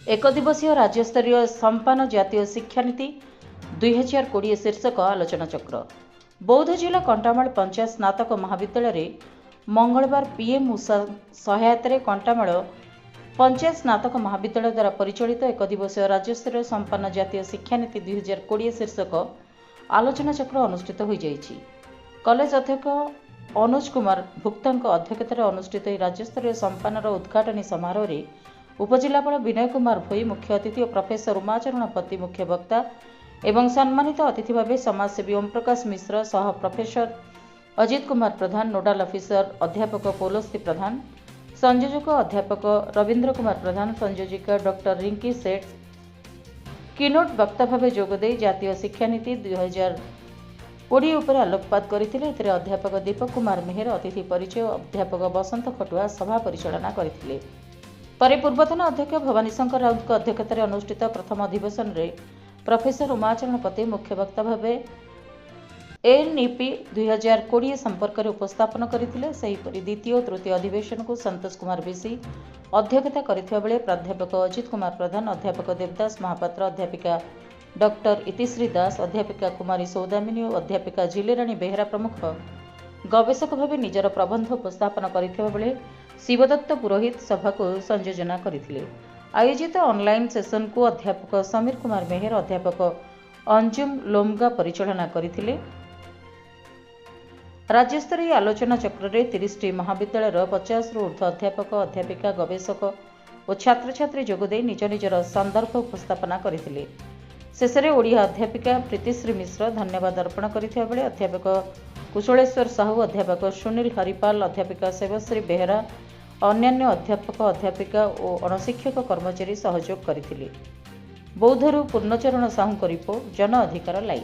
एक दिवसीय राज्यस्तरीय संपान जातीय शिक्षानीति 2020 शीर्षक आलोचना चक्र। बौद्ध जिला कंटामाल पंचायत स्नातक महाविद्यालय मंगलवार पीएम उषा सहायता कंटामाल पंचायत स्नातक महाविद्यालय द्वारा परिचालित एक दिवसीय राज्यस्तरीय संपान जातीय शिक्षानीति 2020 शीर्षक आलोचना चक्र अनुष्ठित हो जाइछि। कॉलेज अध्यक्ष अनुज कुमार भुक्ता अध्यक्षतार अनुष्ठित राज्यस्तरीय संपानर उद्घाटनी समारोह में उपजिलापाल विनय कुमार भोई मुख्य अतिथि और प्रोफेसर उमाचरण पति मुख्य वक्ता एवं सम्मानित अतिथि भाव समाजसेवी ओम प्रकाश मिश्र सह प्रोफेसर अजित कुमार प्रधान, नोडाल ऑफिसर अध्यापक पौलस्ती प्रधान, संयोजक अध्यापक रवींद्र कुमार प्रधान, संयोजिका डॉक्टर रिंकी सेठ किनोट वक्ता भाव जोगदे जातीय शिक्षानीति 2020 उपर आलोकपात करथिले। अध्यापक दीपक कुमार मेहर, अतिथि परिचय अध्यापक बसंत खटुआ सभा परिचालना करथिले। परे पूर्वतन अध्यक्ष भवानी शंकर राउत अध्यक्षतार अनुष्ठित प्रथम अधिवेशन में प्रोफेसर उमाचरण पति मुख्य वक्ता भाव एनईपी 2020 संपर्क में उपस्थापन करथिले। सेहीपरि द्वितीय और तृतीय अधिवेशन को संतोष कुमार बेसी अध्यक्षता करथिबा बेले प्राध्यापक अजित कुमार प्रधान, अध्यापक देवदास महापात्र, अध्यापिका डॉक्टर इतिश्री दास, अध्यापिका कुमारी सौदामिनी और अध्यापिका झिलेराणी बेहेरा प्रमुख गवेषक भाव निजर प्रबंध उपस्थापन करथिबा बेले शिवदत्त पुरोहित सभा को संयोजना करथिले। आयोजित ऑनलाइन सेशन को अध्यापक समीर कुमार मेहर, अध्यापक अंजुम लोमगा परिचालना करथिले। राज्यस्तरीय आलोचना चक्र में 30 महाविद्यालय 50 रु ऊर्ध्व अध्यापक, अध्यापिका, गवेषक और छात्र छात्री जोगदे निज निजर संदर्भ उपस्थापना करथिले। शेष में ओडिया अध्यापिका प्रीतिश्री मिश्र धन्यवाद अर्पण करथिबा बेले अध्यापक कुशलेश्वर साहू, अध्यापक सुनील हरिपाल, अध्यापिका सेवश्री बेहेरा, अन्यान्य अध्यापक, अध्यापिका और अणशिक्षक कर्मचारी सहयोग करथिले। बौद्धरू पूर्णचरण साहू रिपोर्ट, जन अधिकार लाइव।